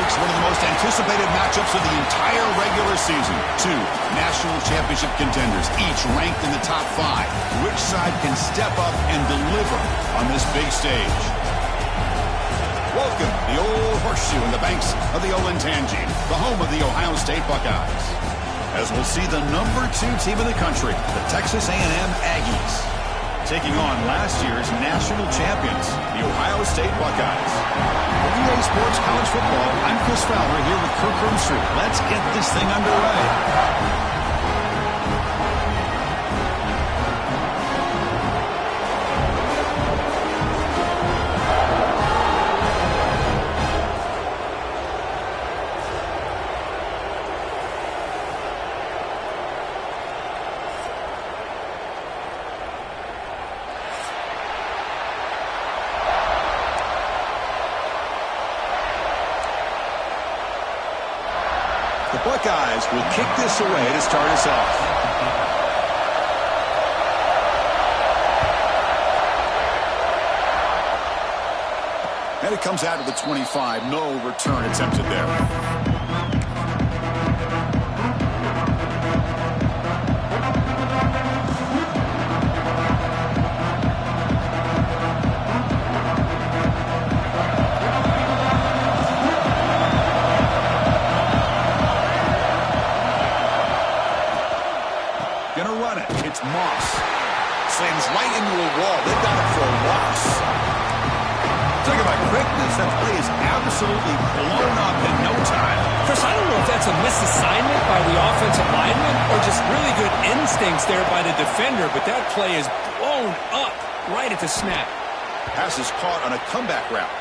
folks. One of the most anticipated matchups of the entire regular season. Two national championship contenders, each ranked in the top 5. Which side can step up and deliver on this big stage? Welcome, the old horseshoe in the banks of the Olentangy, the home of the Ohio State Buckeyes. As we'll see the number 2 team in the country, the Texas A&M Aggies, taking on last year's national champions, the Ohio State Buckeyes. For EA Sports College Football, I'm Chris Fowler here with Kirk Herbstreit. Let's get this thing underway. The Buckeyes will kick this away to start us off. And it comes out of the 25. No return attempted there. Slams right into a wall. They've got it for a loss. Talk about quickness. That play is absolutely blown up in no time. Chris, I don't know if that's a misassignment by the offensive lineman or just really good instincts there by the defender, but that play is blown up right at the snap. Pass is caught on a comeback route.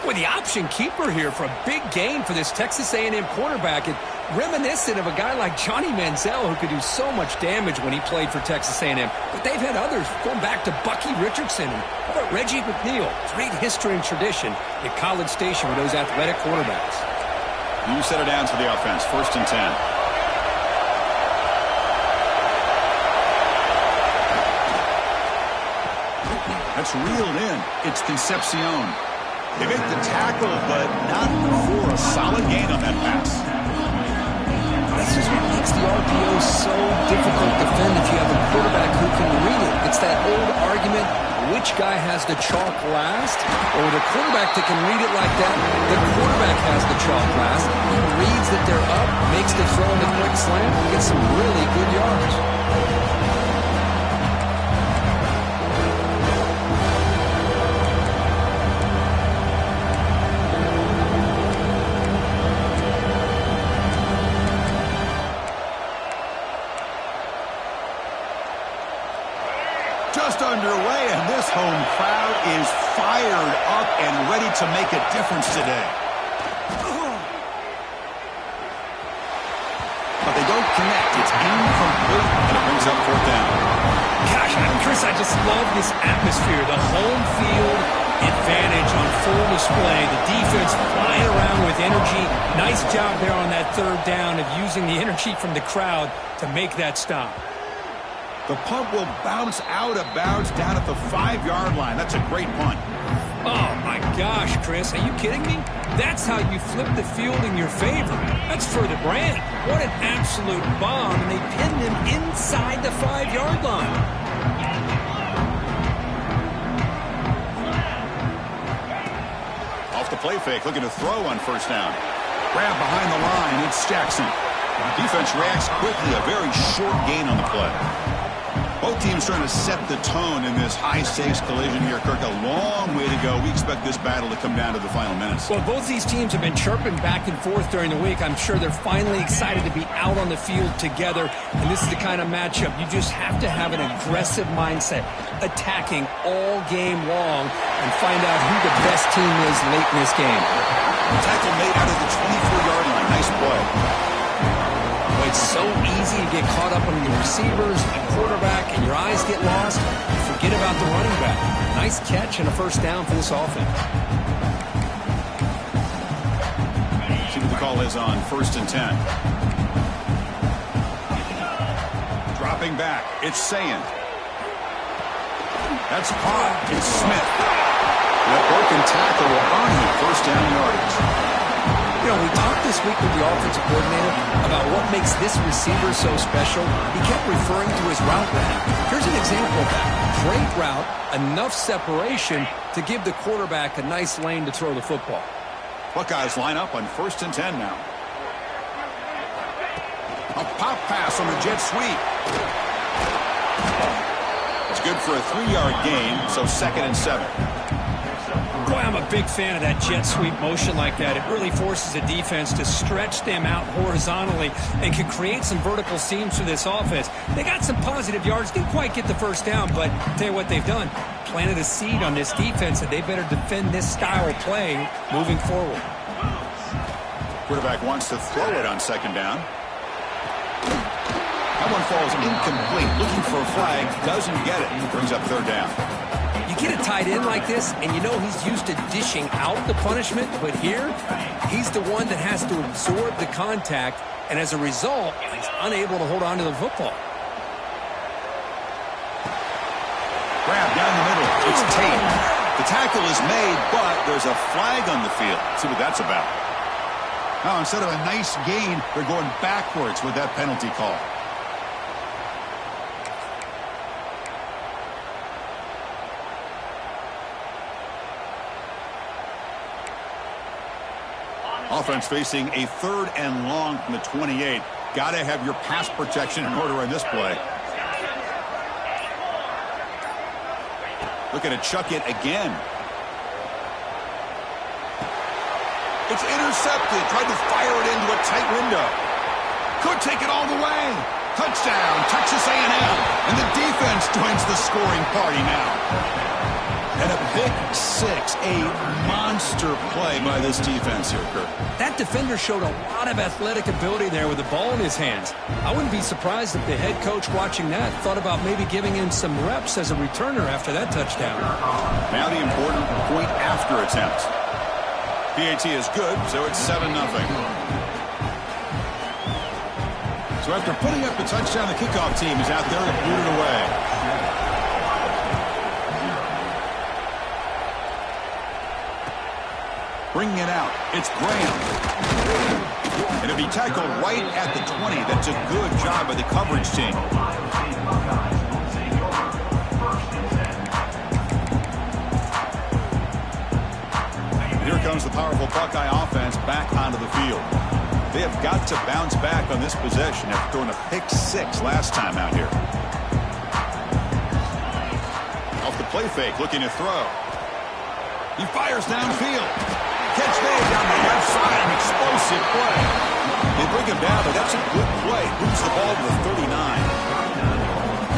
With the option keeper here for a big gain for this Texas A&M quarterback. It reminiscent of a guy like Johnny Manziel who could do so much damage when he played for Texas A&M. But they've had others going back to Bucky Richardson and how about Reggie McNeil. Great history and tradition at College Station with those athletic quarterbacks. You set it down to the offense. 1st and 10. That's reeled in. It's Concepcion. They make the tackle, but not for a solid gain on that pass. That's just what makes the RPO so difficult to defend if you have a quarterback who can read it. It's that old argument, which guy has the chalk last? Or the quarterback that can read it like that, the quarterback has the chalk last. He reads that they're up, makes the throw in the quick slant, gets some really good yards. Just underway, and this home crowd is fired up and ready to make a difference today. But they don't connect. It's incomplete, and it brings up 4th down. Gosh, Chris, I just love this atmosphere. The home field advantage on full display. The defense flying around with energy. Nice job there on that 3rd down of using the energy from the crowd to make that stop. The punt will bounce out of bounds down at the 5-yard line. That's a great punt. Oh, my gosh, Chris. Are you kidding me? That's how you flip the field in your favor. That's for the brand. What an absolute bomb. And they pinned him inside the 5-yard line. Off the play fake, looking to throw on 1st down. Grab behind the line. It's Jackson. The defense reacts quickly. A very short gain on the play. Both teams trying to set the tone in this high-stakes collision here, Kirk. A long way to go. We expect this battle to come down to the final minutes. Well, both these teams have been chirping back and forth during the week. I'm sure they're finally excited to be out on the field together. And this is the kind of matchup you just have to have an aggressive mindset, attacking all game long and find out who the best team is late in this game. Tackle made out of the 24-yard line. Nice play. It's so easy to get caught up on the receivers and quarterback, and your eyes get lost. Forget about the running back. Nice catch and a 1st down for this offense. See what the call is on 1st and 10. Dropping back. It's Sayand. That's caught. It's Smith. That broken tackle will earn him 1st down yardage. You know, we talked this week with the offensive coordinator about what makes this receiver so special. He kept referring to his route running. Here's an example of that. Great route, enough separation to give the quarterback a nice lane to throw the football. Buckeyes line up on 1st and 10 now. A pop pass on the jet sweep. It's good for a 3-yard gain, so 2nd and 7. Boy, I'm a big fan of that jet sweep motion like that. It really forces the defense to stretch them out horizontally and can create some vertical seams for this offense. They got some positive yards, didn't quite get the first down, but I'll tell you what they've done. Planted a seed on this defense that they better defend this style of play moving forward. Quarterback wants to throw it on 2nd down. That one falls incomplete. Looking for a flag, doesn't get it. Brings up 3rd down. You get a tight end like this, and you know he's used to dishing out the punishment, but here, he's the one that has to absorb the contact, and as a result, he's unable to hold on to the football. Grab down the middle. It's Tate. The tackle is made, but there's a flag on the field. Let's see what that's about. Now, instead of a nice gain, they're going backwards with that penalty call. Offense facing a 3rd and long from the 28. Got to have your pass protection in order on this play. Looking to chuck it again. It's intercepted. Tried to fire it into a tight window. Could take it all the way. Touchdown, Texas A&M. And the defense joins the scoring party now. And a pick 6, a monster play by this defense here, Kurt. That defender showed a lot of athletic ability there with the ball in his hands. I wouldn't be surprised if the head coach watching that thought about maybe giving him some reps as a returner after that touchdown. Now the important point after attempt. PAT is good, so it's 7-0. So after putting up the touchdown, the kickoff team is out there and booted away. Bringing it out, it's Graham. And it'll be tackled right at the 20. That's a good job by the coverage team. Here comes the powerful Buckeye offense back onto the field. They have got to bounce back on this possession after throwing a pick 6 last time out here. Off the play fake, looking to throw. He fires downfield. Catch made down the left side, an explosive play. They bring him down, but that's a good play. Moves the ball to the 39.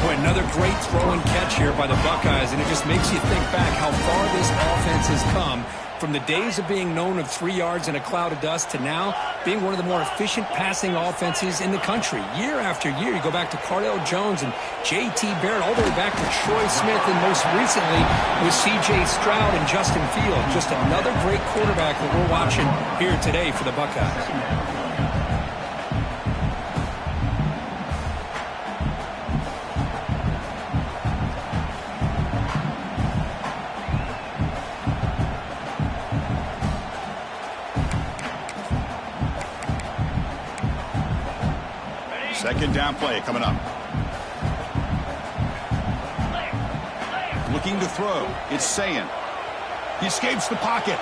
Boy, another great throw and catch here by the Buckeyes, and it just makes you think back how far this offense has come from the days of being known of 3 yards in a cloud of dust to now being one of the more efficient passing offenses in the country. Year after year, you go back to Cardell Jones and J.T. Barrett, all the way back to Troy Smith, and most recently with C.J. Stroud and Justin Fields. Just another great quarterback that we're watching here today for the Buckeyes. Second down play coming up. Looking to throw. It's Sayin. He escapes the pocket.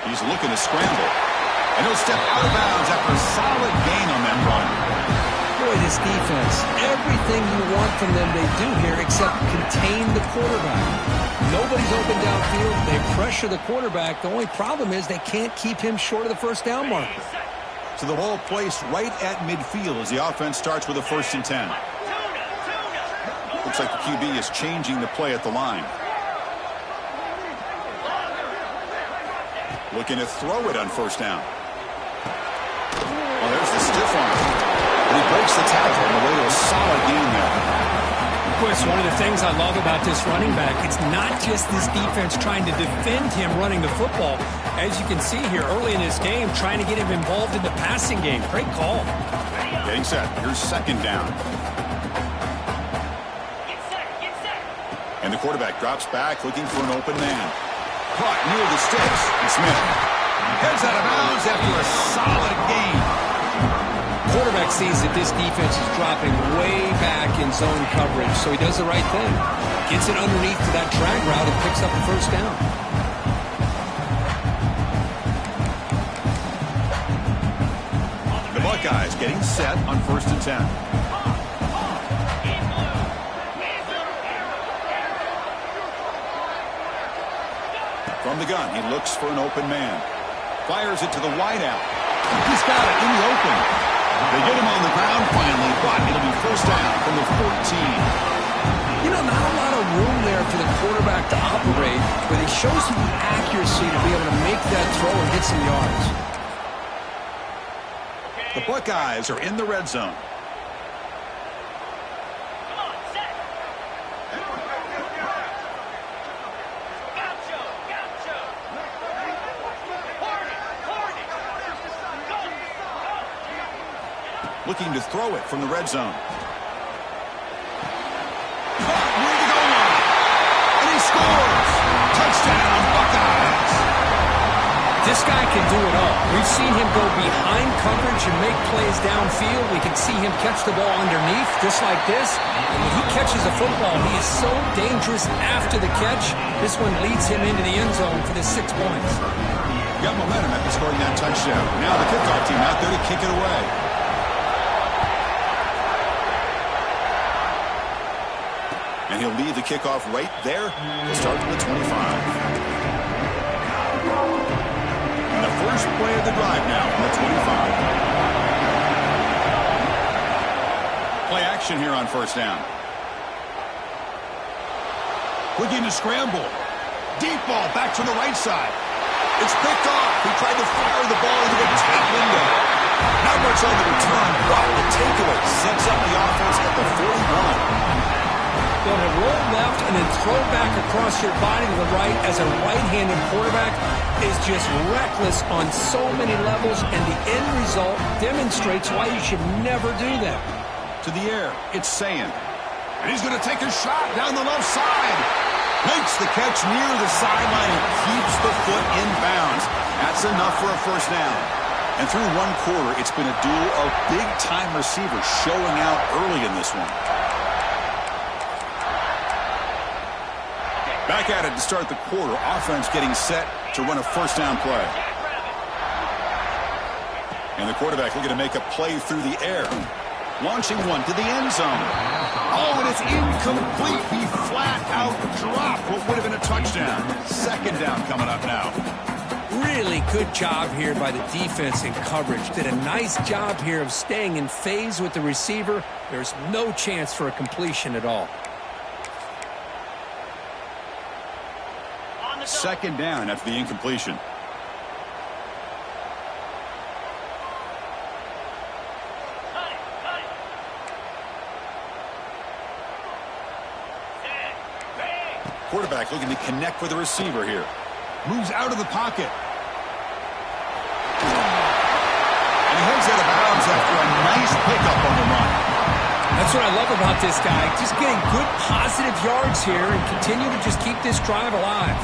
He's looking to scramble. And he'll step out of bounds after a solid gain on that run. Boy, this defense, everything you want from them they do here except contain the quarterback. Nobody's open downfield. They pressure the quarterback. The only problem is they can't keep him short of the first down mark. So the ball placed right at midfield as the offense starts with a 1st and 10. Looks like the QB is changing the play at the line. Looking to throw it on 1st down. Oh, there's the stiff arm. And he breaks the tackle on the way to a solid gain there. Of course, one of the things I love about this running back, it's not just this defense trying to defend him running the football. As you can see here early in this game, trying to get him involved in the passing game. Great call. Getting set. Here's 2nd down. And the quarterback drops back looking for an open man. Caught near the sticks. And Smith Heads out of bounds after a solid gain. Quarterback sees that this defense is dropping way back in zone coverage, so he does the right thing. Gets it underneath to that drag route and picks up the first down. The Buckeyes getting set on 1st and 10. From the gun, he looks for an open man. Fires it to the wideout. He's got it in the open. They get him on the ground finally, but it'll be first down from the 14. You know, not a lot of room there for the quarterback to operate, but he shows him the accuracy to be able to make that throw and get some yards. The Buckeyes are in the red zone. Looking to throw it from the red zone. Caught near the goal line. And he scores. Touchdown, Buckeyes. This guy can do it all. We've seen him go behind coverage and make plays downfield. We can see him catch the ball underneath, just like this. And when he catches a football, he is so dangerous after the catch. This one leads him into the end zone for the 6 points. Got momentum after scoring that touchdown. Now the kickoff team out there to kick it away. And he'll lead the kickoff right there to start from the 25. And the first play of the drive now from the 25. Play action here on first down. Looking to scramble. Deep ball back to the right side. It's picked off. He tried to fire the ball into the top window. Not much on the return, but the takeaway sets up the offense at the 41. They'll roll left and then throw back across your body to the right as a right-handed quarterback is just reckless on so many levels, and the end result demonstrates why you should never do that. To the air, it's Sayin. And he's going to take a shot down the left side. Makes the catch near the sideline and keeps the foot in bounds. That's enough for a first down. And through one quarter, it's been a duel of big-time receivers showing out early in this one. Back at it to start the quarter. Offense getting set to run a first down play. And the quarterback looking to make a play through the air. Launching one to the end zone. Oh, and it's incomplete. He flat out dropped what would have been a touchdown. Second down coming up now. Really good job here by the defense in coverage. Did a nice job here of staying in phase with the receiver. There's no chance for a completion at all. Second down after the incompletion. Quarterback looking to connect with the receiver here. Moves out of the pocket. And he heads out of bounds after a nice pickup on the run. That's what I love about this guy. Just getting good positive yards here and continue to just keep this drive alive.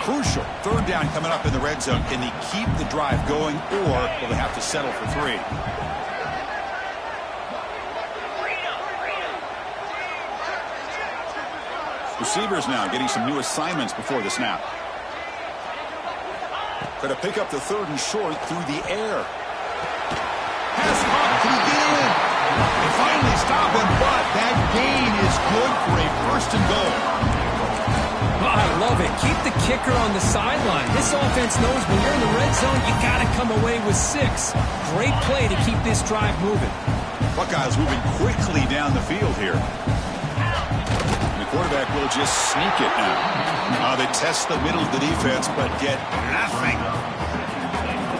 Crucial. Third down coming up in the red zone. Can they keep the drive going, or will they have to settle for 3? Receivers now getting some new assignments before the snap. Try to pick up the third and short through the air. Pass caught. Can he get in? They finally stop him, but that gain is good for a first and goal. Oh, I love it. Keep the kicker on the sideline. This offense knows when you're in the red zone, you got to come away with 6. Great play to keep this drive moving. Buckeyes moving quickly down the field here. Quarterback will just sneak it now. They test the middle of the defense, but get nothing.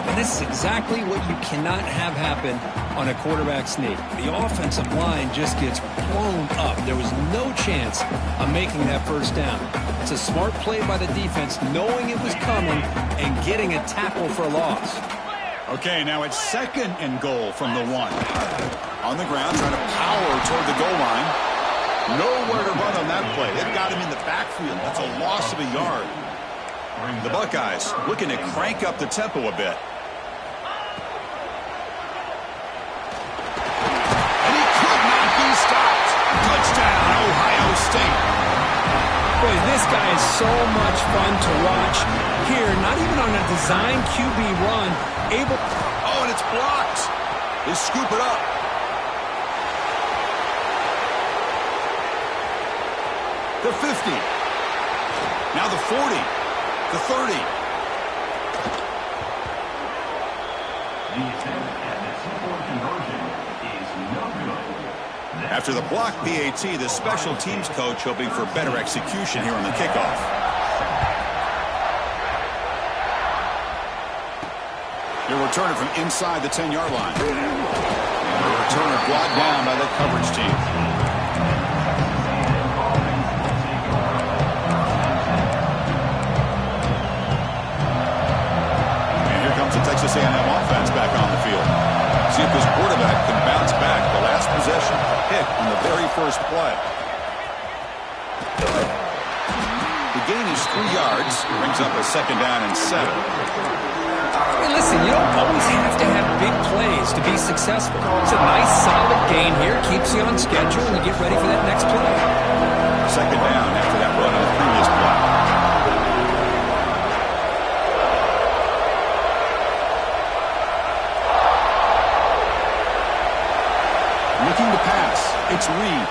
And this is exactly what you cannot have happen on a quarterback sneak. The offensive line just gets blown up. There was no chance of making that first down. It's a smart play by the defense, knowing it was coming and getting a tackle for a loss. Okay, now it's second and goal from the 1. On the ground, trying to power toward the goal line. Nowhere to run on that play. It got him in the backfield. That's a loss of a yard. The Buckeyes looking to crank up the tempo a bit. And he could not be stopped. Touchdown, Ohio State. Boy, this guy is so much fun to watch. Here, not even on a design QB run, able... Oh, and it's blocked. They scoop it up. The 50. Now the 40. The 30. After the block PAT, the special teams coach hoping for better execution here on the kickoff. They're returning from inside the 10-yard line. The returner brought down by the coverage team. And here comes the Texas A&M offense back on the field. See if this quarterback can bounce back. The last possession, pick on the very first play. The gain is 3 yards. Brings up a 2nd down and 7. Hey, listen, you don't always have to have big plays to be successful. It's a nice, solid gain here. Keeps you on schedule, and you get ready for that next play. 2nd down after that run on the previous play. Looking to pass. It's Reed.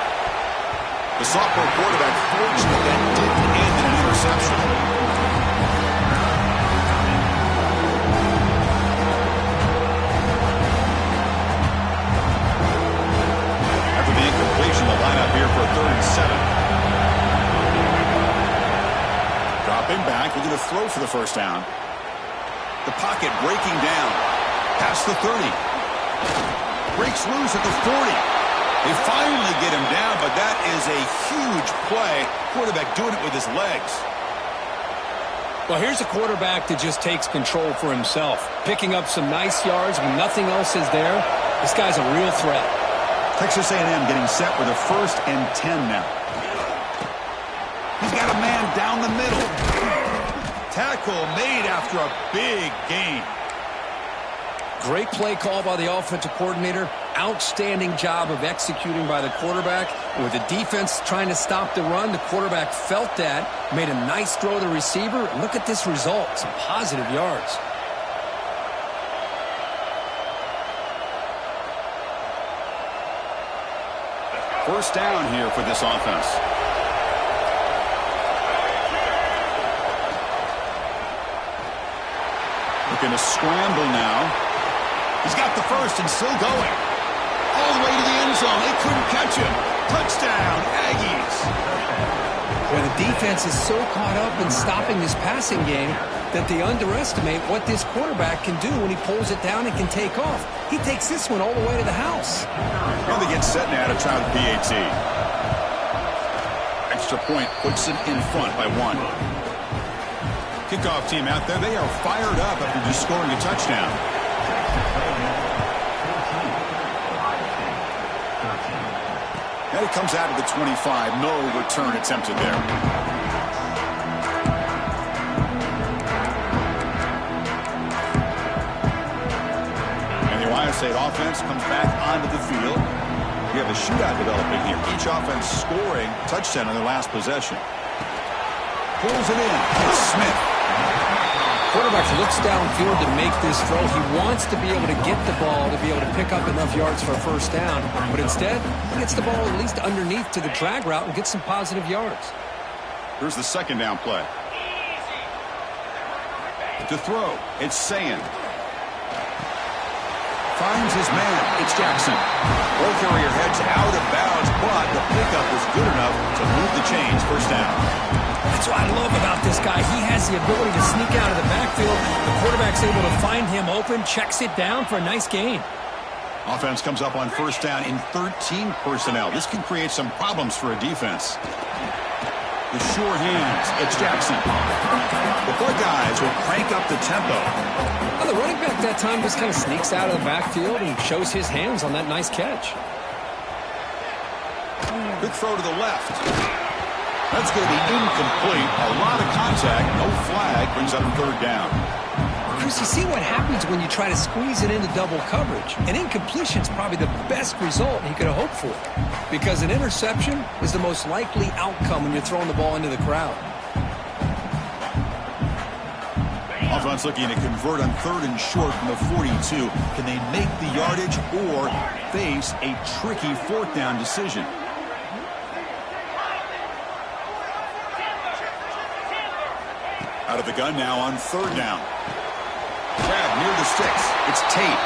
The sophomore quarterback fortunate that didn't end in an interception. After the incompletion, the lineup here for a 3rd and 7. Dropping back, looking to throw for the first down. The pocket breaking down. Past the 30. Breaks loose at the 40. They finally get him down, but that is a huge play. Quarterback doing it with his legs. Well, here's a quarterback that just takes control for himself. Picking up some nice yards when nothing else is there. This guy's a real threat. Texas A&M getting set with a 1st and 10 now. He's got a man down the middle. Tackle made after a big gain. Great play call by the offensive coordinator. Outstanding job of executing by the quarterback. With the defense trying to stop the run, the quarterback felt that, made a nice throw to the receiver. Look at this result, some positive yards. First down here for this offense. Looking to scramble now. He's got the first and still going. All the way to the end zone. They couldn't catch him. Touchdown, Aggies. Well, the defense is so caught up in stopping this passing game that they underestimate what this quarterback can do when he pulls it down and can take off. He takes this one all the way to the house. Now they get set now to try the PAT. Extra point puts it in front by 1. Kickoff team out there. They are fired up after just scoring a touchdown. And it comes out of the 25. No return attempted there. And the Ohio State offense comes back onto the field. We have a shootout developing here. Each offense scoring a touchdown on their last possession. Pulls it in. It's Smith. Quarterback looks downfield to make this throw. He wants to be able to get the ball to be able to pick up enough yards for a first down. But instead, he gets the ball at least underneath to the drag route and gets some positive yards. Here's the 2nd down play. To throw, it's Sayin. Finds his man. It's Jackson. Ball carrier heads out of bounds, but the pickup is good enough to move the chains. First down. That's what I love about this guy. He has the ability to sneak out of the backfield. The quarterback's able to find him open, checks it down for a nice gain. Offense comes up on first down in 13 personnel. This can create some problems for a defense. The sure hands. It's Jackson. The Buckeyes will crank up the tempo. Well, the running back that time just kind of sneaks out of the backfield and shows his hands on that nice catch. Quick throw to the left. That's going to be incomplete. A lot of contact. No flag. Brings up third down. Chris, you see what happens when you try to squeeze it into double coverage. An incompletion is probably the best result he could have hoped for, because an interception is the most likely outcome when you're throwing the ball into the crowd. Offense looking to convert on 3rd and short from the 42. Can they make the yardage or face a tricky 4th down decision? Out of the gun now on 3rd down. Grab near the sticks. It's Tate.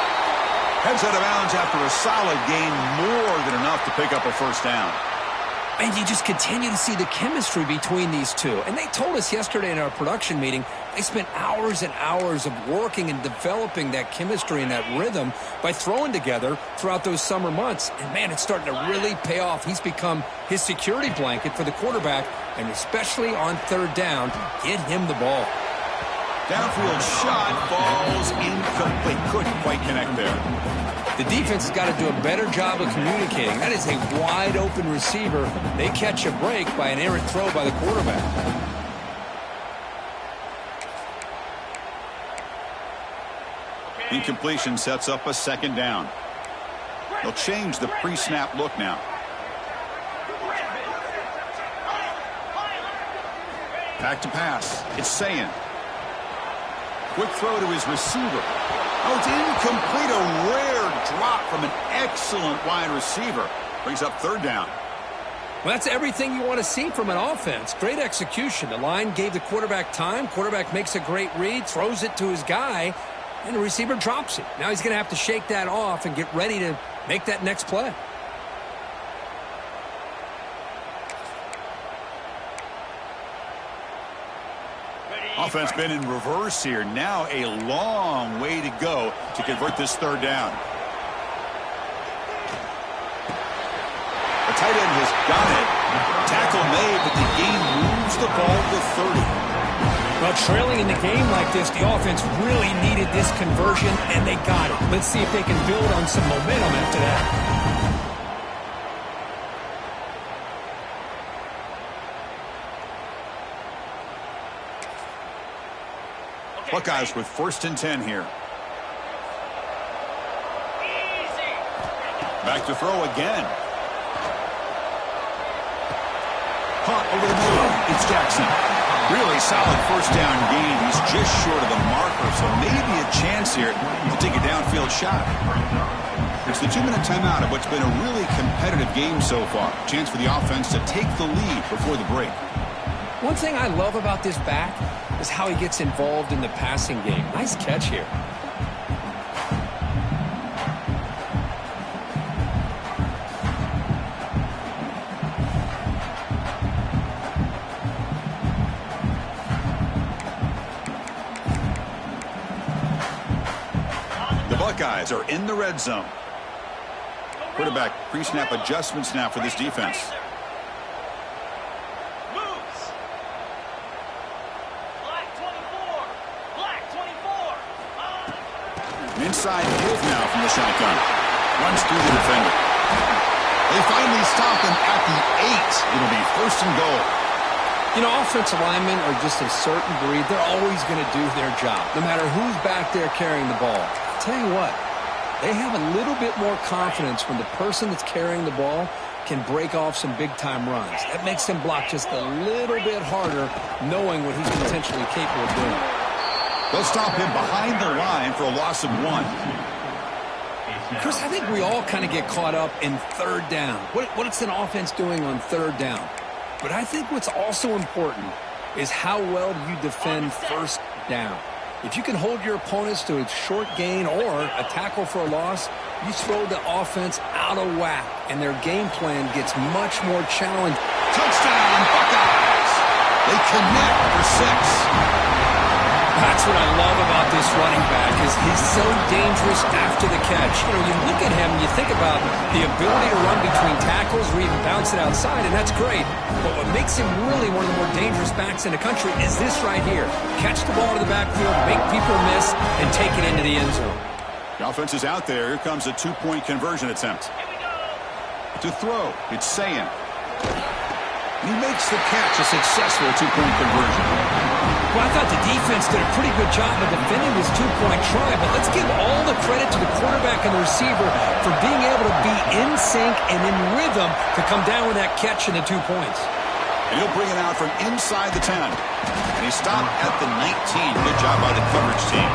Heads out of bounds after a solid gain, more than enough to pick up a 1st down. And you just continue to see the chemistry between these two. And they told us yesterday in our production meeting, they spent hours and hours of working and developing that chemistry and that rhythm by throwing together throughout those summer months. And, man, it's starting to really pay off. He's become his security blanket for the quarterback, and especially on 3rd down, get him the ball. Downfield shot falls incomplete. Couldn't quite connect there. The defense has got to do a better job of communicating. That is a wide-open receiver. They catch a break by an errant throw by the quarterback. Incompletion sets up a 2nd down. They'll change the pre-snap look now. Back to pass. It's Sayin. Quick throw to his receiver. Oh, it's incomplete. A rare drop from an excellent wide receiver. Brings up 3rd down. Well, that's everything you want to see from an offense. Great execution. The line gave the quarterback time. Quarterback makes a great read, throws it to his guy, and the receiver drops it. Now he's going to have to shake that off and get ready to make that next play. Offense been in reverse here. Now a long way to go to convert this 3rd down. The tight end has got it. Tackle made, but the game moves the ball to 30. Well, trailing in the game like this, the offense really needed this conversion, and they got it. Let's see if they can build on some momentum after that. Buckeyes with 1st and 10 here. Back to throw again. Caught over the middle. It's Jackson. Really solid 1st down gain. He's just short of the marker, so maybe a chance here to take a downfield shot. It's the 2-minute timeout of what's been a really competitive game so far. Chance for the offense to take the lead before the break. One thing I love about this back is how he gets involved in the passing game. Nice catch here. The Buckeyes are in the red zone. Quarterback pre-snap adjustments now for this defense. Inside give now from the shotgun. Runs through the defender. They finally stop him at the 8. It'll be 1st and goal. You know, offensive linemen are just a certain breed. They're always going to do their job, no matter who's back there carrying the ball. I'll tell you what, they have a little bit more confidence when the person that's carrying the ball can break off some big-time runs. That makes them block just a little bit harder, knowing what he's potentially capable of doing. They'll stop him behind the line for a loss of 1. Chris, I think we all kind of get caught up in 3rd down. What's an offense doing on 3rd down? But I think what's also important is how well do you defend 1st down. If you can hold your opponents to a short gain or a tackle for a loss, you throw the offense out of whack, and their game plan gets much more challenging. Touchdown, Buckeyes! They connect for 6. That's what I love about this running back is he's so dangerous after the catch. You know, you look at him and you think about the ability to run between tackles or even bounce it outside, and that's great. But what makes him really one of the more dangerous backs in the country is this right here. Catch the ball to the backfield, make people miss, and take it into the end zone. The offense is out there. Here comes a 2-point conversion attempt. To throw, it's Sayin. He makes the catch, a successful two-point conversion. Well, I thought the defense did a pretty good job of defending this two-point try, but let's give all the credit to the quarterback and the receiver for being able to be in sync and in rhythm to come down with that catch and the 2 points. And he'll bring it out from inside the 10. And he stopped at the 19. Good job by the coverage team.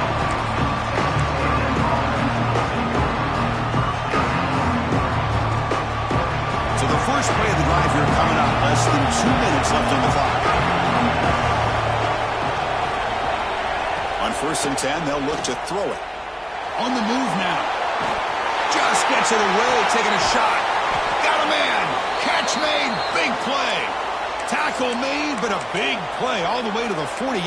So the first play of the drive here coming up. Less than 2 minutes left on the clock. On 1st and 10, they'll look to throw it. On the move now. Just gets it away, taking a shot. Got a man. Catch made. Big play. Tackle made, but a big play all the way to the 48.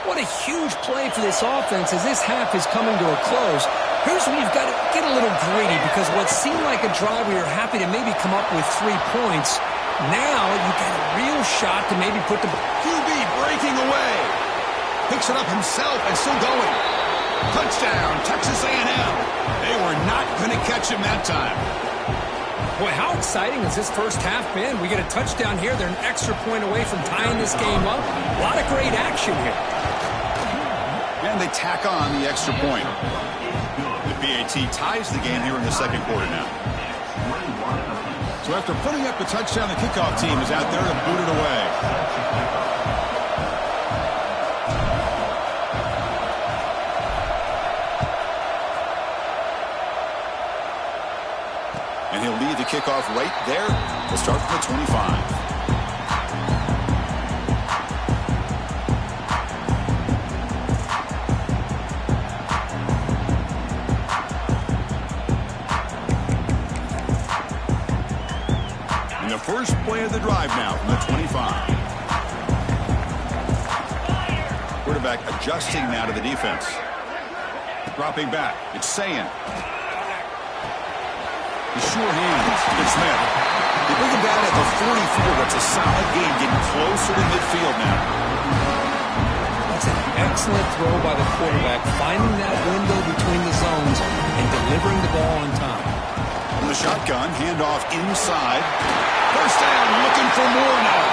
What a huge play for this offense as this half is coming to a close. Here's where you've got to get a little greedy because what seemed like a drive where you're happy to maybe come up with 3 points, now you've got a real shot to maybe put the QB breaking away. Picks it up himself and still going. Touchdown, Texas A&M. They were not going to catch him that time. Boy, how exciting has this first half been? We get a touchdown here. They're an extra point away from tying this game up. A lot of great action here. And they tack on the extra point. The PAT ties the game here in the second quarter now. So after putting up the touchdown, the kickoff team is out there to boot it away. And he'll lead the kickoff right there. We'll start from the 25. And the first play of the drive now from the 25. Quarterback adjusting now to the defense. Dropping back. It's Sayin. The sure hands. It's Smith. They bring him down at the 44. That's a solid game, getting closer to midfield now. That's an excellent throw by the quarterback, finding that window between the zones and delivering the ball on time. From the shotgun, handoff inside. First down, looking for more now.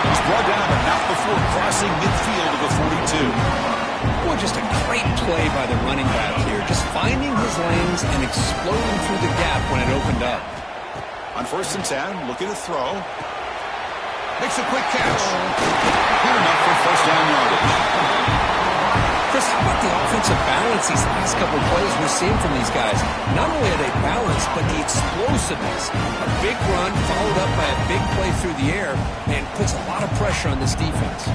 He's brought down, but not before crossing midfield of the 42. Boy, just a great play by the running back here. Just finding his lanes and exploding through the gap when it opened up. On 1st and 10, looking to throw. Makes a quick catch. Good enough for first down yardage. Chris, how about the offensive balance these last couple of plays we're seeing from these guys? Not only are they balanced, but the explosiveness. A big run followed up by a big play through the air and puts a lot of pressure on this defense.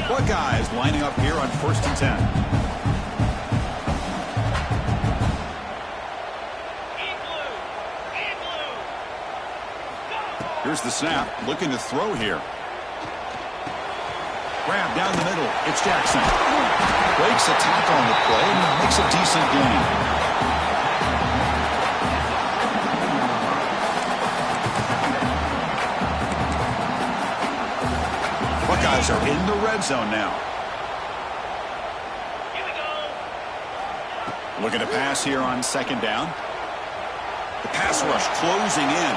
Buckeyes lining up here on 1st and 10. Here's the snap, looking to throw here. Grab down the middle, it's Jackson. Breaks a tackle on the play and makes a decent gain. Buckeyes are in the red zone now. Here we go. Looking to pass here on 2nd down. The pass rush closing in.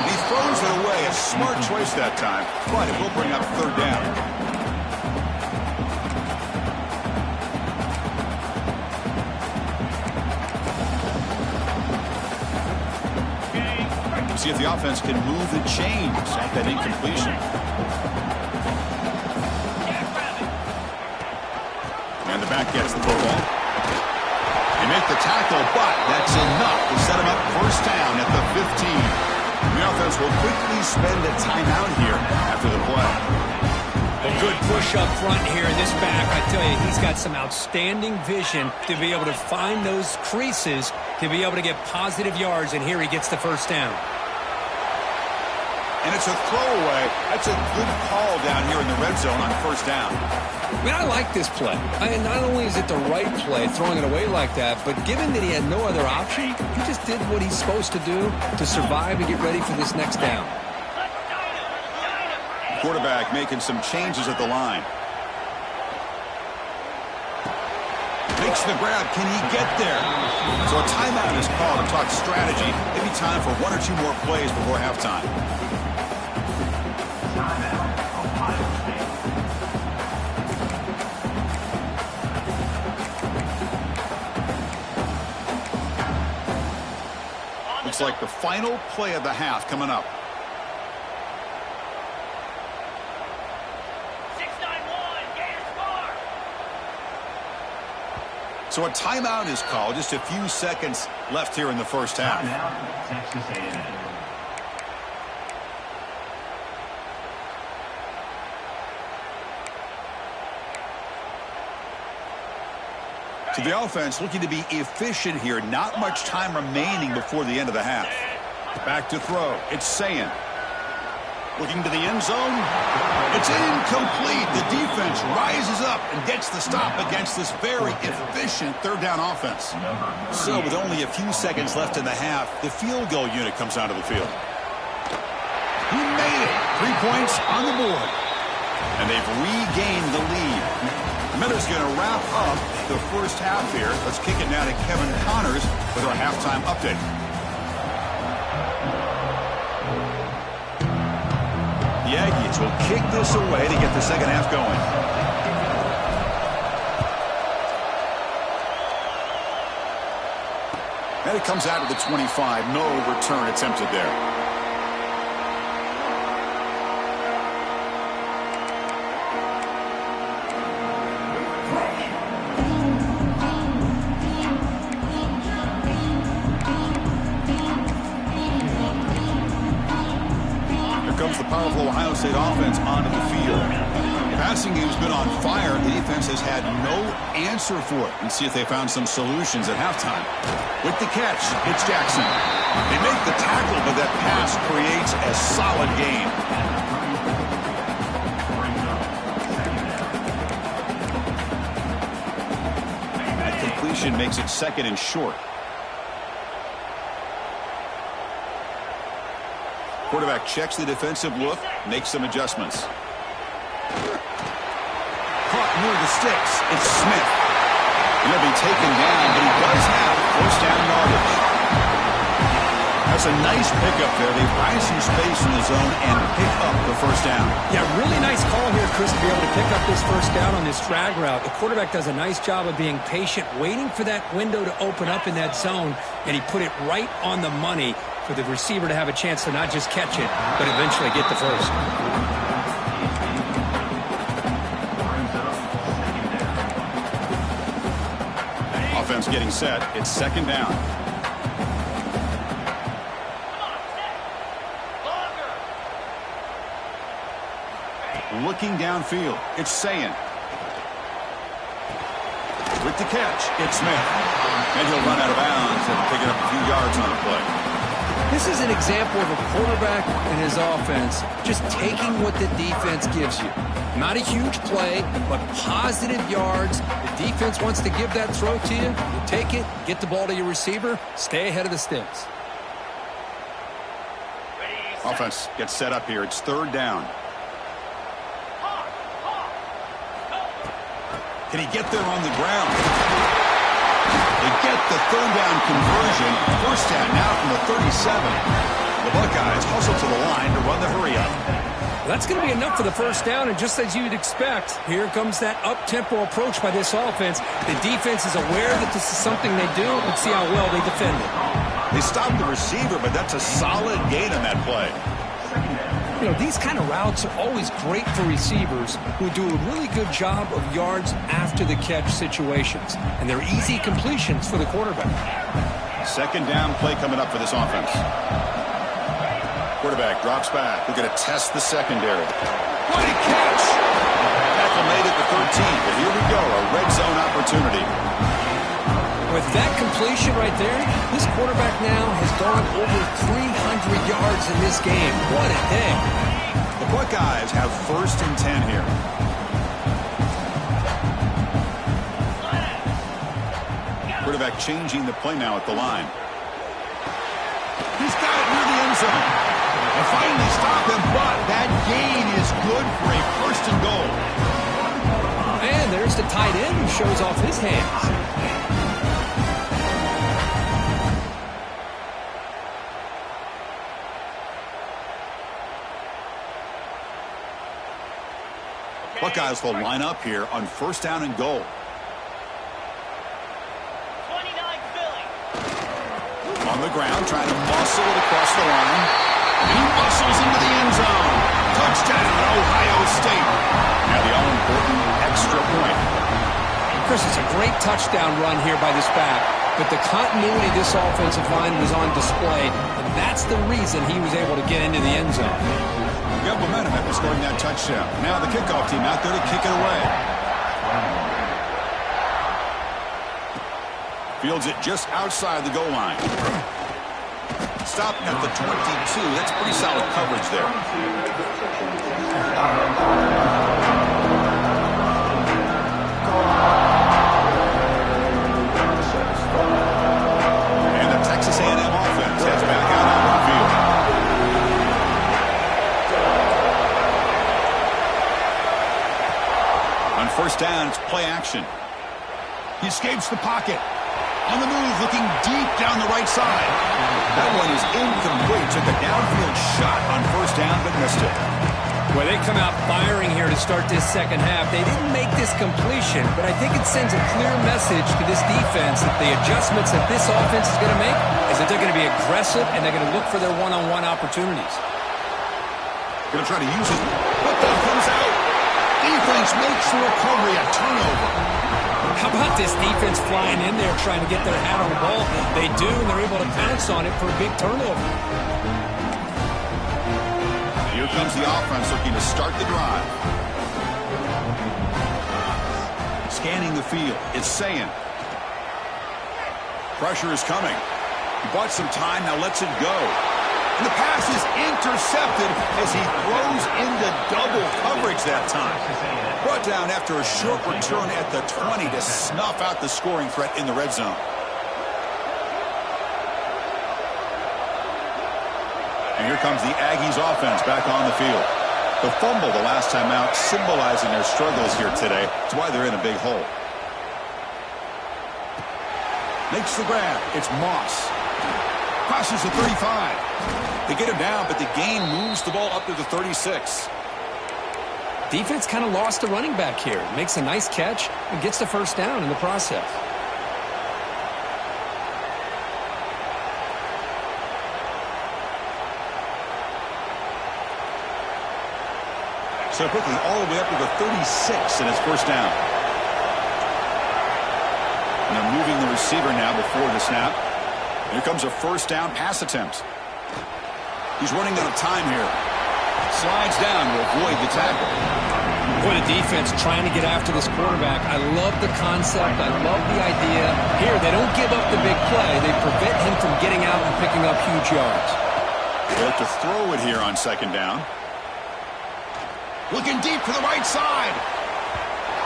He throws it away. A smart choice that time, but it will bring up 3rd down. See if the offense can move the chains at that incompletion. And the back gets the football. They make the tackle, but that's enough to set him up first down at the 15. The offense will quickly spend a timeout here after the play. A good push up front here in this back. I tell you, he's got some outstanding vision to be able to find those creases, to be able to get positive yards, and here he gets the first down. And it's a throwaway. That's a good call down here in the red zone on first down. I mean, I like this play. Not only is it the right play, throwing it away like that, but given that he had no other option, he just did what he's supposed to do to survive and get ready for this next down. Quarterback making some changes at the line. Makes the grab. Can he get there? So a timeout is called to talk strategy. Maybe time for 1 or 2 more plays before halftime. Looks like the final play of the half coming up. 6-9-1, gain of score. So a timeout is called. Just a few seconds left here in the first half. Texas A&M. So the offense looking to be efficient here. Not much time remaining before the end of the half. Back to throw. It's Sayin. Looking to the end zone. It's incomplete. The defense rises up and gets the stop against this very efficient third down offense. So with only a few seconds left in the half, the field goal unit comes onto the field. He made it. 3 points on the board. And they've regained the lead. Miller's going to wrap up the first half here. Let's kick it now to Kevin Connors with our halftime update. The Aggies will kick this away to get the second half going. And it comes out of the 25. No return attempted there. Comes the powerful Ohio State offense onto the field. The passing game's been on fire. The defense has had no answer for it. And see if they found some solutions at halftime. With the catch, it's Jackson. They make the tackle, but that pass creates a solid gain. That completion makes it second and short. Quarterback checks the defensive look, makes some adjustments. Caught near the sticks. It's Smith. He'll be taken down, but he does have first down yardage. That's a nice pickup there. They find some space in the zone and pick up the first down. Yeah, really nice call here, Chris, to be able to pick up this first down on this drag route. The quarterback does a nice job of being patient, waiting for that window to open up in that zone, and he put it right on the money for the receiver to have a chance to not just catch it, but eventually get the first. Offense getting set. It's second down. Looking downfield. It's Sayin. With the catch, it's Smith. And he'll run out of bounds and pick it up a few yards on the play. This is an example of a quarterback and his offense just taking what the defense gives you. Not a huge play, but positive yards. The defense wants to give that throw to you. You take it, get the ball to your receiver, stay ahead of the sticks. Offense gets set up here. It's third down. Can he get there on the ground? They get the third down conversion. First down now from the 37. The Buckeyes hustle to the line to run the hurry up. That's going to be enough for the first down, and just as you'd expect, here comes that up-tempo approach by this offense. The defense is aware that this is something they do. Let's see how well they defend it. They stopped the receiver, but that's a solid gain on that play. You know, these kind of routes are always great for receivers who do a really good job of yards after the catch situations. And they're easy completions for the quarterback. Second down play coming up for this offense. Quarterback drops back. We're going to test the secondary. What a catch! Tackle made at the 13, but here we go, a red zone opportunity. With that completion right there, this quarterback now has gone over 300 yards in this game. What a day. The Buckeyes have first and 10 here. Quarterback changing the play now at the line. He's got it near the end zone. And finally stop him, but that gain is good for a first and goal. And there's the tight end who shows off his hands. Buckeyes will line up here on first down and goal. 29 Philly. On the ground, trying to muscle it across the line. And he muscles into the end zone. Touchdown, Ohio State. Now the all-important extra point. Chris, it's a great touchdown run here by this back, but the continuity of this offensive line was on display, and that's the reason he was able to get into the end zone. Got momentum after scoring that touchdown. Now the kickoff team out there to kick it away. Fields it just outside the goal line. Stop at the 22. That's pretty solid coverage there. And the Texas A&M offense heads back out onto the field. On first down, it's play action. He escapes the pocket. On the move, looking deep down the right side. That one is incomplete. Took a downfield shot on first down, but missed it. Well, they come out firing here to start this second half. They didn't make this completion, but I think it sends a clear message to this defense that the adjustments that this offense is going to make is that they're going to be aggressive and they're going to look for their one-on-one opportunities. Going to try to use it. Football comes out. Defense makes the recovery a turnover. How about this defense flying in there trying to get their hat on the ball? They do, and they're able to pounce on it for a big turnover. Here comes the offense looking to start the drive. Scanning the field. It's saying. Pressure is coming. He bought some time, now lets it go. And the pass is intercepted as he throws into double coverage that time. Brought down after a short return at the 20 to snuff out the scoring threat in the red zone. And here comes the Aggies offense back on the field. The fumble the last time out symbolizing their struggles here today. That's why they're in a big hole. Makes the grab. It's Moss. Crosses the 35. They get him down, but the gain moves the ball up to the 36. Defense kind of lost the running back here. Makes a nice catch and gets the first down in the process. So quickly all the way up to the 36 in his first down. And they're moving the receiver now before the snap. Here comes a first down pass attempt. He's running out of time here. Slides down to avoid the tackle. Boy, the defense trying to get after this quarterback. I love the concept. I love the idea. Here, they don't give up the big play. They prevent him from getting out and picking up huge yards. They have to throw it here on second down. Looking deep to the right side.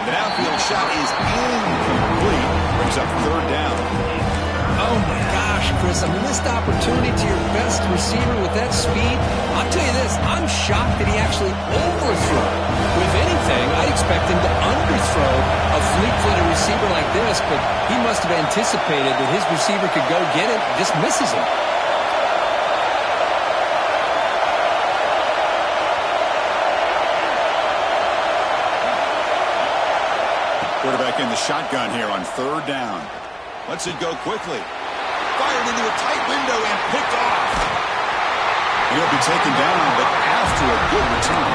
And the downfield shot is incomplete. Brings up third down. Oh, my gosh, Chris, a missed opportunity to your best receiver with that speed. I'll tell you this, I'm shocked that he actually overthrew. If anything, I'd expect him to underthrow a fleet-footed receiver like this, but he must have anticipated that his receiver could go get it, just misses him. Quarterback in the shotgun here on third down. Lets it go quickly. Fired into a tight window and picked off. He'll be taken down, but after a good return.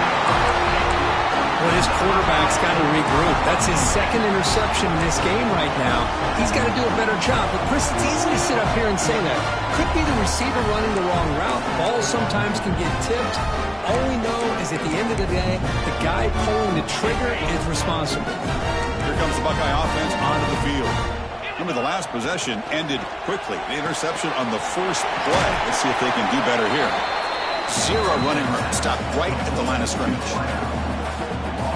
Well, his quarterback's got to regroup. That's his second interception in this game right now. He's got to do a better job. But, Chris, it's easy to sit up here and say that. Could be the receiver running the wrong route. The ball sometimes can get tipped. All we know is at the end of the day, the guy pulling the trigger is responsible. Here comes the Buckeye offense onto the field. Remember, the last possession ended quickly. The interception on the first play. Let's see if they can do better here. Zero running room. Stopped right at the line of scrimmage.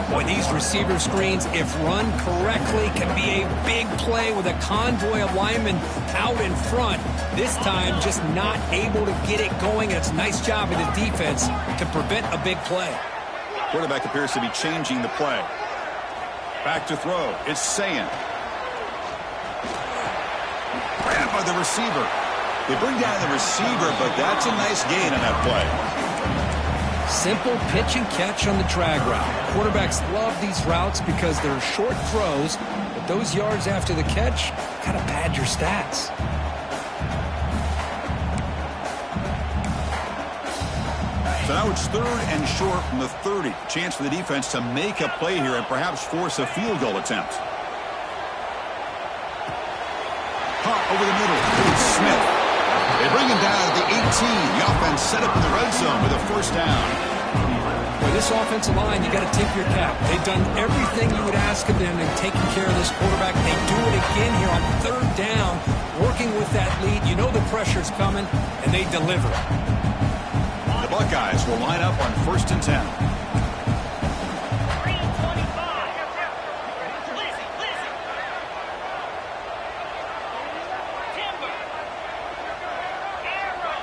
Boy, these receiver screens, if run correctly, can be a big play with a convoy of linemen out in front. This time, just not able to get it going. It's a nice job of the defense to prevent a big play. Quarterback appears to be changing the play. Back to throw. It's Sayan. Grabbed by the receiver. They bring down the receiver, but that's a nice gain on that play. Simple pitch and catch on the drag route. Quarterbacks love these routes because they're short throws, but those yards after the catch kind of pad your stats. So now it's 3rd and short from the 30. Chance for the defense to make a play here and perhaps force a field goal attempt. Caught over the middle. It's Smith. They bring him down at the 18. The offense set up in the red zone with a first down. Boy, this offensive line, you got to tip your cap. They've done everything you would ask of them in taking care of this quarterback. They do it again here on 3rd down, working with that lead. You know the pressure's coming, and they deliver. The Buckeyes will line up on 1st and 10. 3 and 25. Listen. Timber. Arrow.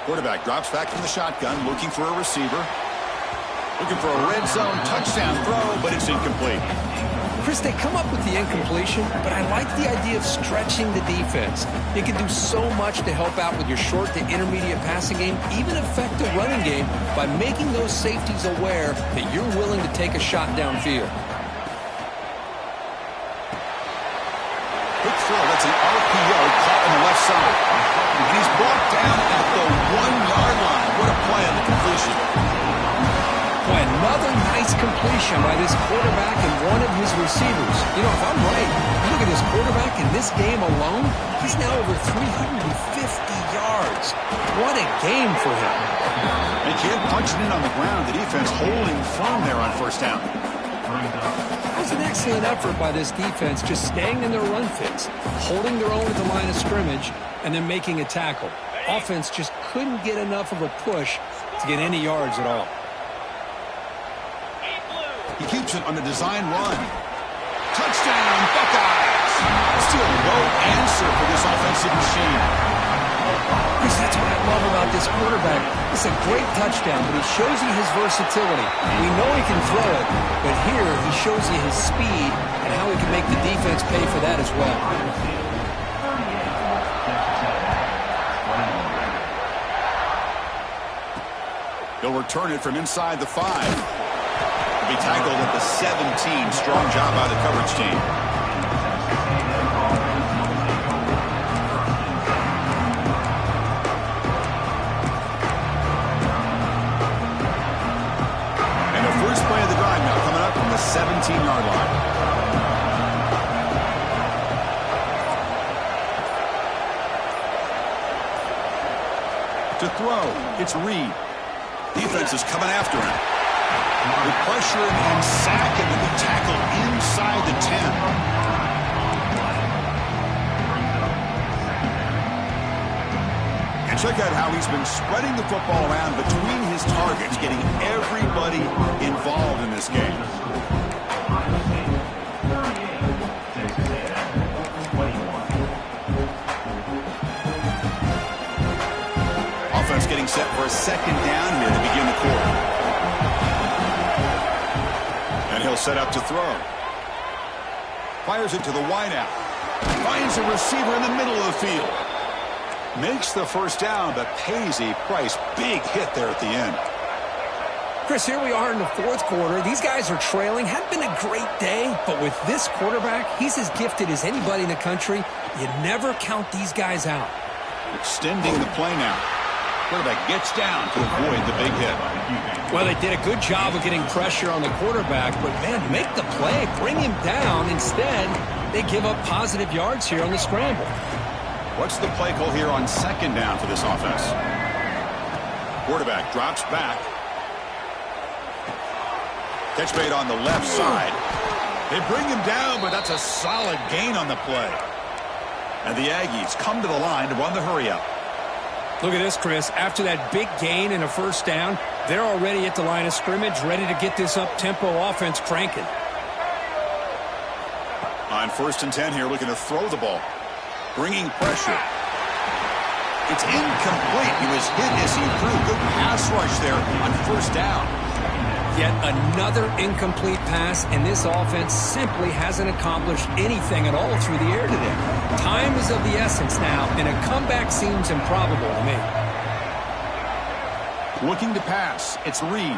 Quarterback drops back from the shotgun, looking for a receiver. Looking for a red zone touchdown throw, but it's incomplete. Chris, they come up with the incompletion, but I like the idea of stretching the defense. You can do so much to help out with your short to intermediate passing game, even affect the running game by making those safeties aware that you're willing to take a shot downfield. Quick throw, that's an RPO caught on the left side. And he's brought down at the 1-yard line. What a play on the completion. Boy, another nice completion by this quarterback and one of his receivers. You know, if I'm right, look at this quarterback in this game alone. He's now over 350 yards. What a game for him. They can't punch it in on the ground. The defense holding firm there on 1st down. That was an excellent effort by this defense, just staying in their run fits, holding their own at the line of scrimmage, and then making a tackle. Offense just couldn't get enough of a push to get any yards at all. He keeps it on the design run. Touchdown, Buckeyes! Still no answer for this offensive machine. Chris, that's what I love about this quarterback. It's a great touchdown, but he shows you his versatility. We know he can throw it, but here he shows you his speed and how he can make the defense pay for that as well. He'll return it from inside the 5. Be tackled at the 17. Strong job by the coverage team. And the first play of the drive now coming up from the 17-yard line. To throw, it's Reed. Defense is coming after him. With pressure and sack, and will be tackled inside the 10. And check out how he's been spreading the football around between his targets, getting everybody involved in this game. Offense getting set for a 2nd down here to begin the quarter. He'll set up to throw. Fires it to the wideout. Finds a receiver in the middle of the field. Makes the first down, but pays a price. Big hit there at the end. Chris, here we are in the 4th quarter. These guys are trailing. Hadn't been a great day, but with this quarterback, he's as gifted as anybody in the country. You never count these guys out. Extending the play now. Quarterback gets down to avoid the big hit. Well, they did a good job of getting pressure on the quarterback, but, man, make the play, bring him down. Instead, they give up positive yards here on the scramble. What's the play call here on 2nd down for this offense? Quarterback drops back. Catch made on the left side. They bring him down, but that's a solid gain on the play. And the Aggies come to the line to run the hurry-up. Look at this, Chris. After that big gain and a first down, they're already at the line of scrimmage, ready to get this up-tempo offense cranking. On 1st and 10 here, looking to throw the ball. Bringing pressure. It's incomplete. He was hit as he threw. Good pass rush there on 1st down. Yet another incomplete pass, and this offense simply hasn't accomplished anything at all through the air today. Time is of the essence now, and a comeback seems improbable to me. Looking to pass. It's Reed.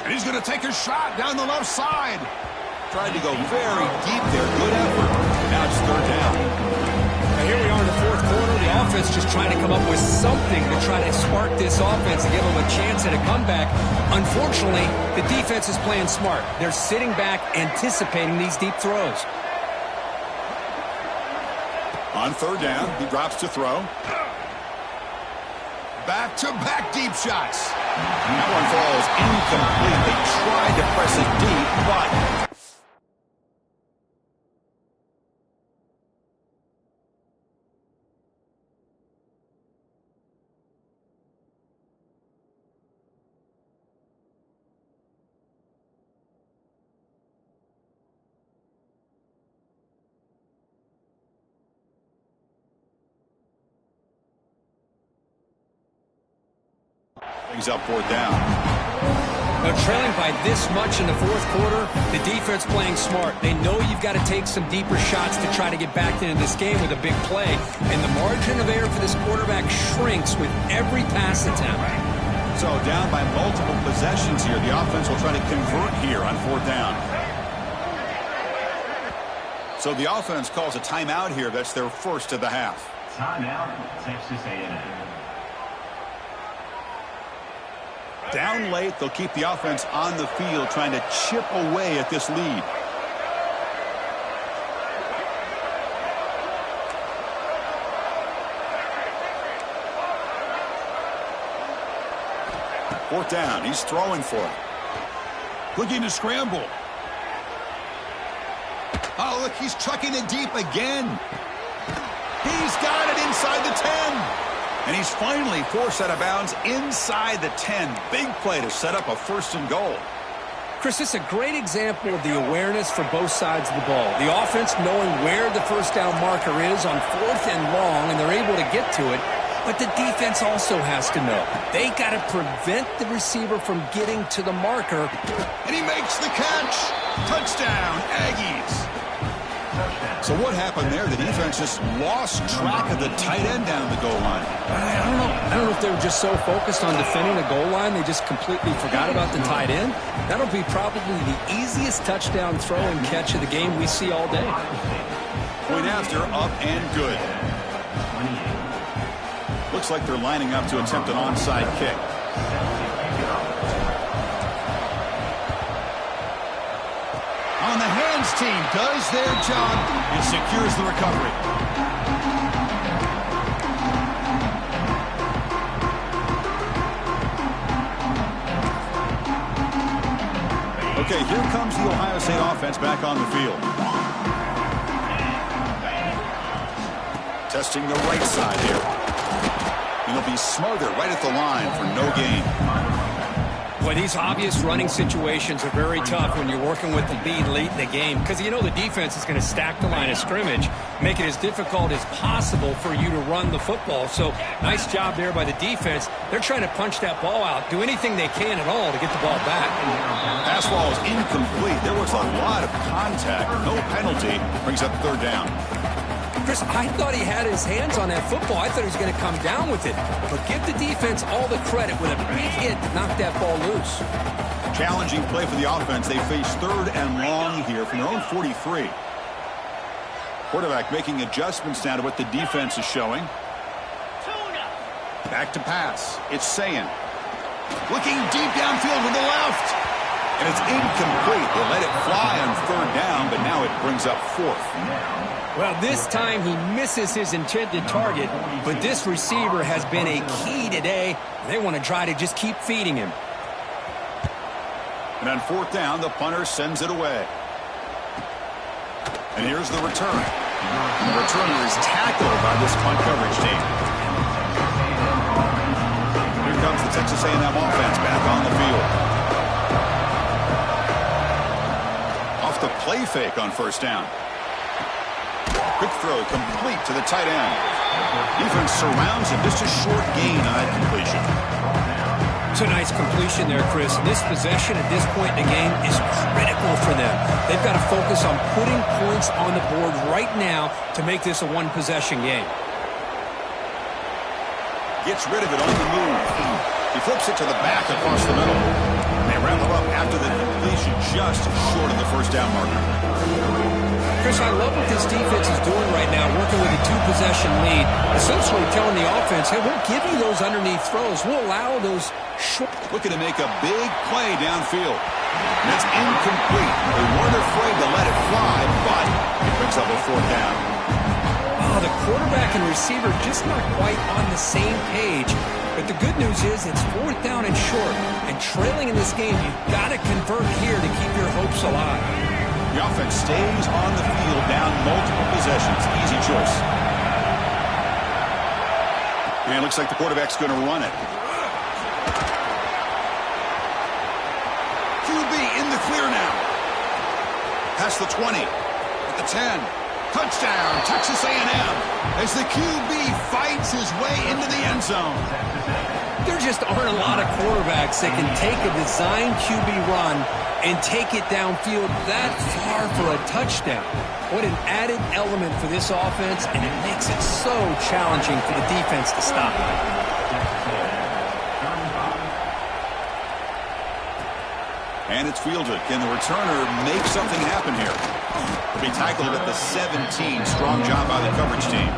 And he's going to take a shot down the left side. Tried to go very deep there. Good effort. Now it's third down. Now here we are in the fourth quarter. The offense just trying to come up with something to try to spark this offense and give them a chance at a comeback. Unfortunately, the defense is playing smart. They're sitting back, anticipating these deep throws. On third down, he drops to throw. Back-to-back deep shots. That one falls incomplete. They tried to press it deep, but... Brings up fourth down. Now, trailing by this much in the fourth quarter, the defense playing smart. They know you've got to take some deeper shots to try to get back into this game with a big play. And the margin of error for this quarterback shrinks with every pass attempt. So down by multiple possessions here. The offense will try to convert here on fourth down. So the offense calls a timeout here. That's their first of the half. Timeout, Texas A&M. Down late, they'll keep the offense on the field trying to chip away at this lead. Fourth down, he's throwing for it. Looking to scramble. Oh, look, he's chucking it deep again. He's got it inside the 10. And he's finally forced out of bounds inside the 10. Big play to set up a first and goal. Chris, this is a great example of the awareness for both sides of the ball. The offense knowing where the first down marker is on fourth and long, and they're able to get to it. But the defense also has to know. They got to prevent the receiver from getting to the marker. And he makes the catch. Touchdown, Aggies. So what happened there? The defense just lost track of the tight end down the goal line. I don't know if they were just so focused on defending the goal line they just completely forgot about the tight end. That'll be probably the easiest touchdown throw and catch of the game we see all day. Point after, up and good. Looks like they're lining up to attempt an onside kick. On the hands team does their job and secures the recovery. Okay, here comes the Ohio State offense back on the field. Testing the right side here. And they'll be smothered right at the line for no gain. Boy, these obvious running situations are very tough when you're working with the lead late in the game because you know the defense is going to stack the line of scrimmage, make it as difficult as possible for you to run the football. So nice job there by the defense. They're trying to punch that ball out, do anything they can at all to get the ball back. Pass ball is incomplete. There was a lot of contact. No penalty. Brings up third down. Chris, I thought he had his hands on that football. I thought he was going to come down with it. But give the defense all the credit with a big hit to knock that ball loose. Challenging play for the offense. They face third and long here from their own 43. Quarterback making adjustments now to what the defense is showing. Back to pass. It's Sayan. Looking deep downfield with the left. And it's incomplete. They let it fly on third down, but now it brings up fourth. Well, this time he misses his intended target, but this receiver has been a key today. They want to try to just keep feeding him. And on fourth down, the punter sends it away. And here's the return. The returner is tackled by this punt coverage team. Here comes the Texas A&M offense back on the field. Off the play fake on first down. Quick throw complete to the tight end. Defense surrounds him. Just a short gain on that completion. It's a nice completion there, Chris. This possession at this point in the game is critical for them. They've got to focus on putting points on the board right now to make this a one-possession game. Gets rid of it on the move. He flips it to the back across the middle. They wrap it up after the completion, just short of the first down marker. Chris, I love what this defense is doing right now, working with a two-possession lead, essentially telling the offense, hey, we'll give you those underneath throws. We'll allow those short. Looking to make a big play downfield. And that's incomplete. They weren't afraid to let it fly, but it picks up a fourth down. Oh, the quarterback and receiver just not quite on the same page. But the good news is it's fourth down and short. And trailing in this game, you've got to convert here to keep your hopes alive. The offense stays on the field, down multiple possessions. Easy choice. And it looks like the quarterback's going to run it. QB in the clear now. Past the 20. At the 10. Touchdown, Texas A&M. As the QB fights his way into the end zone. There just aren't a lot of quarterbacks that can take a design QB run and take it downfield that far for a touchdown. What an added element for this offense, and it makes it so challenging for the defense to stop. And it's fielded. Can the returner make something happen here? He'll be tackled at the 17. Strong job by the coverage team.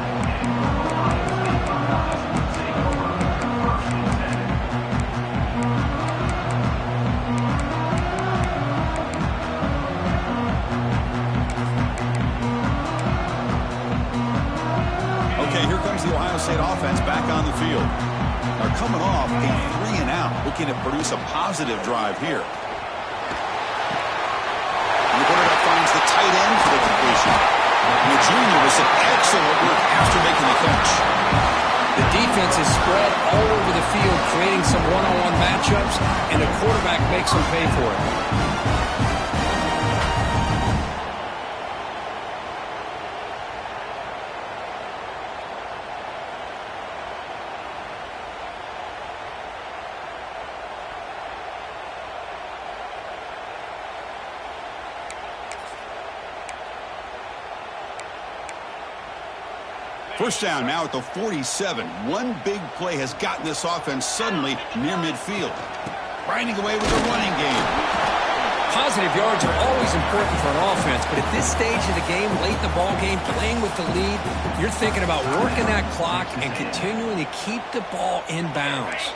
Here comes the Ohio State offense back on the field. They're coming off a 3-and-out, looking to produce a positive drive here. And the quarterback finds the tight end for the completion. And the junior with some excellent work after making the catch. The defense is spread all over the field, creating some one-on-one matchups, and the quarterback makes them pay for it. First down now at the 47. One big play has gotten this offense suddenly near midfield. Grinding away with the running game. Positive yards are always important for an offense, but at this stage of the game, late in the ball game, playing with the lead, you're thinking about working that clock and continuing to keep the ball in bounds.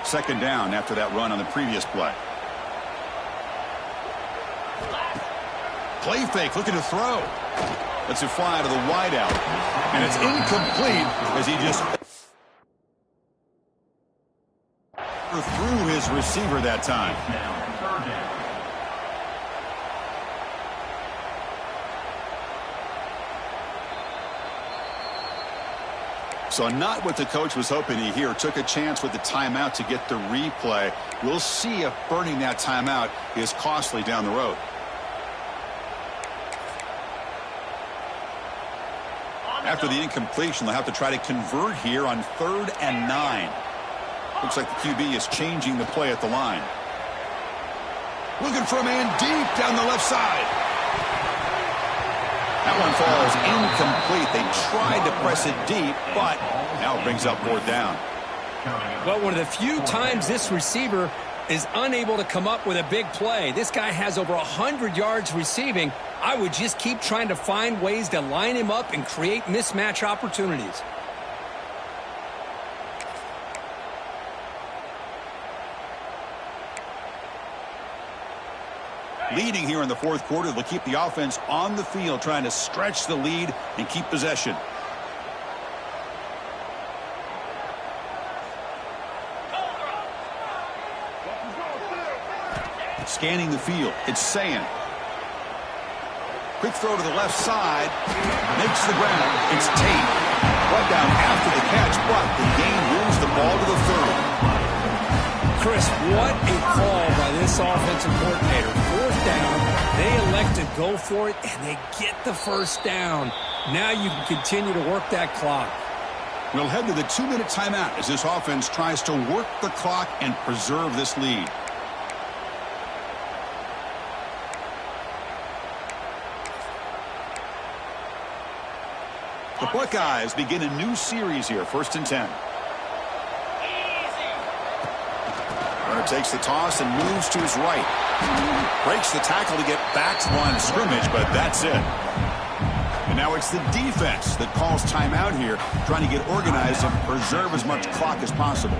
Second down after that run on the previous play. Play fake, looking to throw. Lets it fly to the wideout. And it's incomplete as he just threw his receiver that time. So not what the coach was hoping to hear. Took a chance with the timeout to get the replay. We'll see if burning that timeout is costly down the road. After the incompletion, they'll have to try to convert here on 3rd and 9. Looks like the QB is changing the play at the line. Looking for a man deep down the left side. That one falls incomplete. They tried to press it deep, but now it brings up 4th down. Well, one of the few times this receiver is unable to come up with a big play. This guy has over 100 yards receiving. I would just keep trying to find ways to line him up and create mismatch opportunities. Leading here in the 4th quarter, they'll keep the offense on the field, trying to stretch the lead and keep possession. Scanning the field, it's Sayan. Quick throw to the left side, makes the ground. It's Tate. Brought down after the catch, but the game moves the ball to the 30. Chris, what a call by this offensive coordinator. 4th down, they elect to go for it, and they get the first down. Now you can continue to work that clock. We'll head to the 2-minute timeout as this offense tries to work the clock and preserve this lead. The Buckeyes begin a new series here, 1st and 10. Runner takes the toss and moves to his right. Breaks the tackle to get back to the line of scrimmage, but that's it. And now it's the defense that calls timeout here, trying to get organized and preserve as much clock as possible.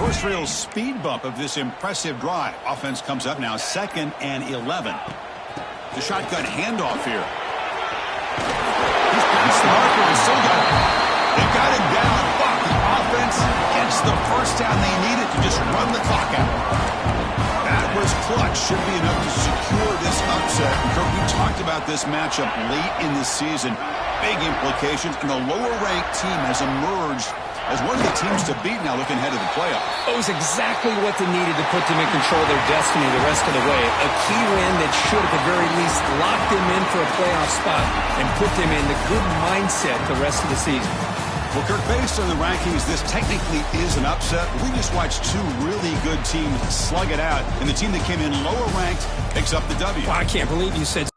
First real speed bump of this impressive drive. Offense comes up now 2nd and 11. The shotgun handoff here. He's past the marker and still got it. They've got him down. But the offense gets the first down they needed to just run the clock out. That was clutch. Should be enough to secure this upset. And Kirk, we talked about this matchup late in the season. Big implications, and the lower-ranked team has emerged as one of the teams to beat now looking ahead of the playoff. It was exactly what they needed to put them in control of their destiny the rest of the way. A key win that should, at the very least, lock them in for a playoff spot and put them in the good mindset the rest of the season. Well, Kirk, based on the rankings, this technically is an upset. We just watched two really good teams slug it out, and the team that came in lower ranked picks up the W. Well, I can't believe you said